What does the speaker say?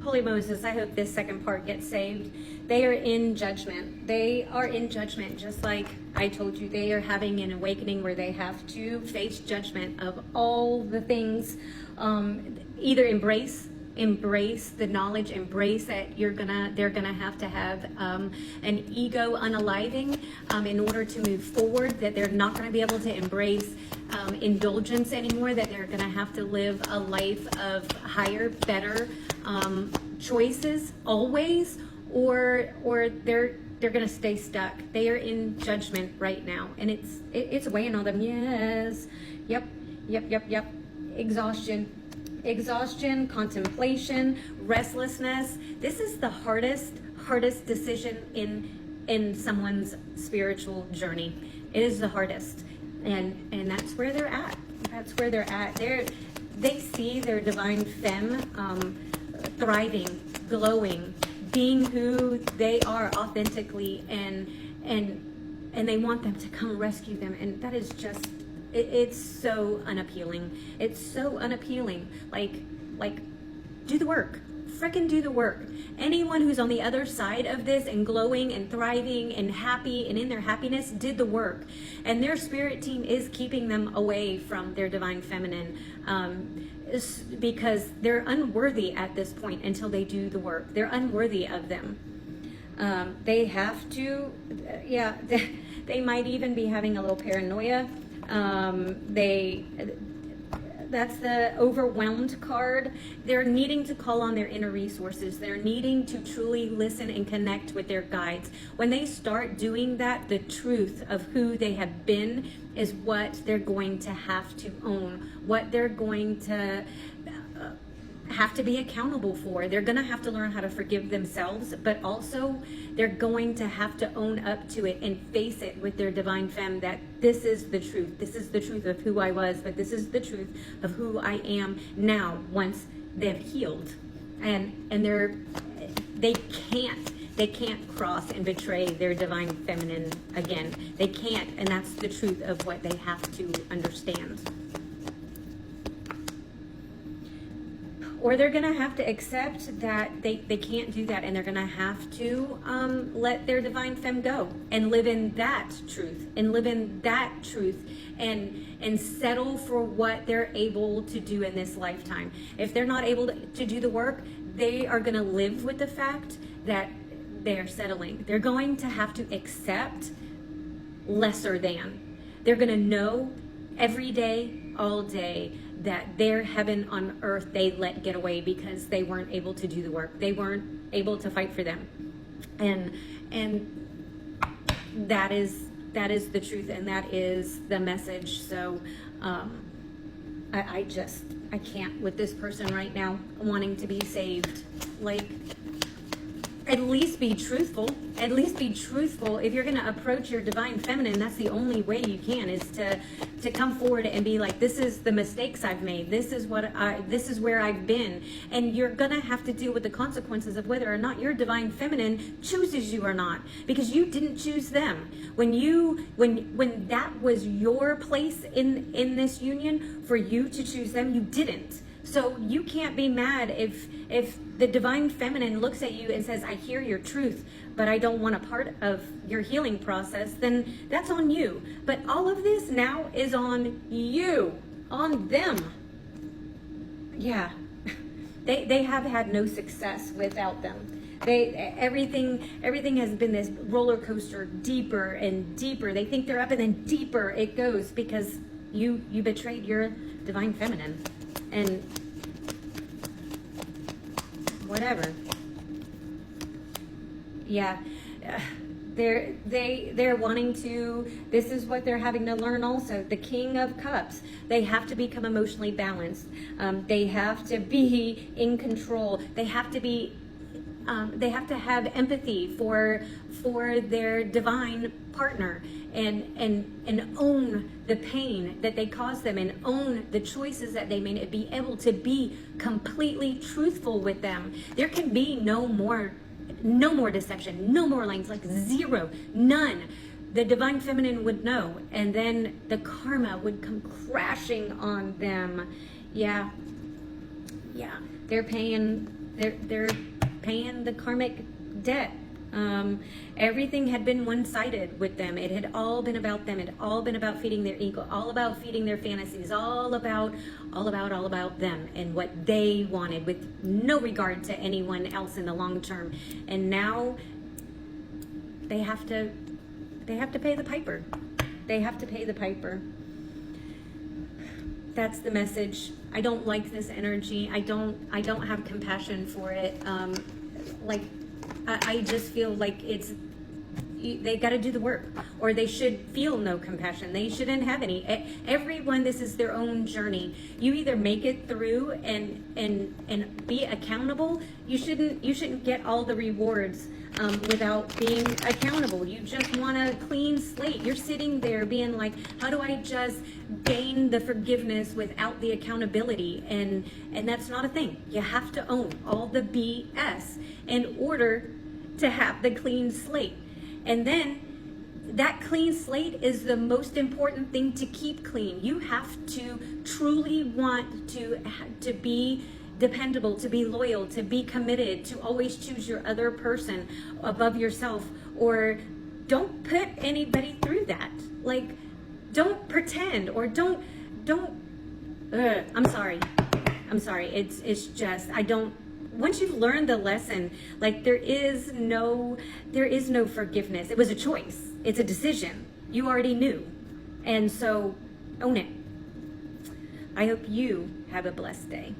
Holy Moses, I hope this second part gets saved. They are in judgment. They are in judgment, just like I told you. They are having an awakening where they have to face judgment of all the things. Either embrace the knowledge, embrace that they're gonna have to have an ego unaliving in order to move forward, that they're not gonna be able to embrace indulgence anymore, that they're gonna have to live a life of higher, better choices always, or they're gonna stay stuck. They are in judgment right now, and it's weighing on them. Yes, yep. Exhaustion, contemplation, restlessness. This is the hardest decision in someone's spiritual journey. It is the hardest, and that's where they're at. That's where they're at. They see their divine femme thriving, glowing, being who they are authentically, and they want them to come rescue them, and that is just, it's so unappealing. It's so unappealing. Like, do the work. Frickin' do the work. Anyone who's on the other side of this and glowing and thriving and happy and in their happiness did the work. And their spirit team is keeping them away from their divine feminine because they're unworthy at this point until they do the work. They're unworthy of them. They have to, they might even be having a little paranoia. That's the overwhelmed card. They're needing to call on their inner resources. They're needing to truly listen and connect with their guides. When they start doing that, the truth of who they have been is what they're going to have to own, what they're going to have to be accountable for. They're going to have to learn how to forgive themselves, but also they're going to have to own up to it and face it with their divine femme, that this is the truth. This is the truth of who I was, but this is the truth of who I am now once they've healed. And they can't cross and betray their divine feminine again. They can't, and that's the truth of what they have to understand. Or they're going to have to accept that they can't do that, and they're going to have to let their divine femme go and live in that truth, and settle for what they're able to do in this lifetime. If they're not able to do the work, they are going to live with the fact that they're settling. They're going to have to accept lesser than. They're going to know every day, all day, that their heaven on earth they let get away because they weren't able to do the work. They weren't able to fight for them. And that is the truth, and that is the message. So I can't with this person right now wanting to be saved. Like, at least be truthful. At least be truthful. If you're going to approach your divine feminine, that's the only way you can, is to come forward and be like, this is the mistakes I've made. This is where I've been. And you're going to have to deal with the consequences of whether or not your divine feminine chooses you or not, because you didn't choose them. When that was your place in this union for you to choose them, you didn't. So you can't be mad if the divine feminine looks at you and says, I hear your truth, but I don't want a part of your healing process. Then that's on you. But all of this now is on you, on them. Yeah, they have had no success without them. Everything has been this roller coaster, deeper and deeper. They think they're up, and then deeper it goes because you betrayed your divine feminine. And whatever. Yeah. They're wanting to, this is what they're having to learn also. The King of Cups, they have to become emotionally balanced. They have to be in control. They have to have empathy for their divine partner, and own the pain that they caused them, and own the choices that they made, and be able to be completely truthful with them. There can be no more deception, no more lines, like zero, none. The divine feminine would know, and then the karma would come crashing on them. Yeah, they're paying They're paying the karmic debt. Everything had been one-sided with them. It had all been about them. It had all been about feeding their ego, all about feeding their fantasies, all about them and what they wanted, with no regard to anyone else in the long term. And now they have to pay the piper. They have to pay the piper. That's the message. I don't like this energy. I don't have compassion for it. I just feel like they got to do the work, or they should feel no compassion. They shouldn't have any. Everyone, this is their own journey. You either make it through and be accountable. You shouldn't get all the rewards without being accountable. You just want a clean slate. You're sitting there being like, how do I just gain the forgiveness without the accountability? And that's not a thing. You have to own all the BS in order to have the clean slate. And then that clean slate is the most important thing to keep clean. You have to truly want to be dependable, to be loyal, to be committed, to always choose your other person above yourself, or don't put anybody through that. Like, don't pretend, or don't I'm sorry. It's just, once you've learned the lesson, like, there is no forgiveness. It was a choice. It's a decision. You already knew. And so own it. I hope you have a blessed day.